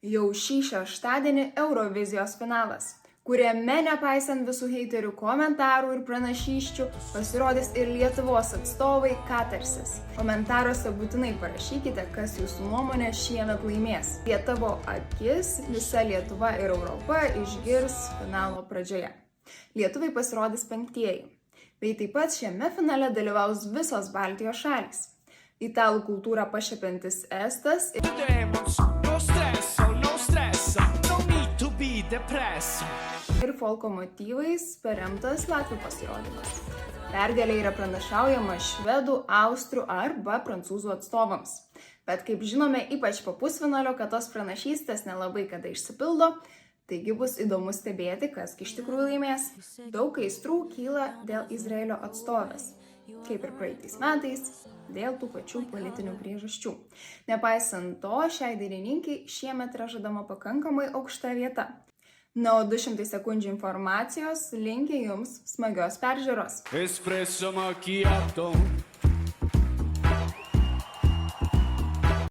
Jau šį šeštadienį Eurovizijos finalas, kuriame nepaisant visų heiterių komentarų ir pranašysčių pasirodys ir Lietuvos atstovai Katarsis. Komentaruose būtinai parašykite, kas jūsų nuomonė šiemet laimės. Apie tavo akis visa Lietuva ir Europa išgirs finalo pradžioje. Lietuvai pasirodys 5-ieji, bei taip pat šiame finale dalyvaus visos Baltijos šalys. Italų kultūrą pašiepiantis Estas ir folko motyvais paremtas latvių pasirodymas. Pergalė yra pranašaujama švedų, austrų arba prancūzų atstovams. Bet kaip žinome, ypač po pusfinalio, kad tos pranašystės nelabai kada išsipildo, taigi bus įdomu stebėti, kas iš tikrųjų laimės. Daug aistrų kyla dėl Izraelio atstovės, kaip ir praeitais metais, dėl tų pačių politinių priežasčių. Nepaisant to, šiai dainininkai šiemet yra žadama pakankamai aukšta vieta. Na, o 200 sekundžių informacijos linki jums smagios peržiūros. Espresso macchiato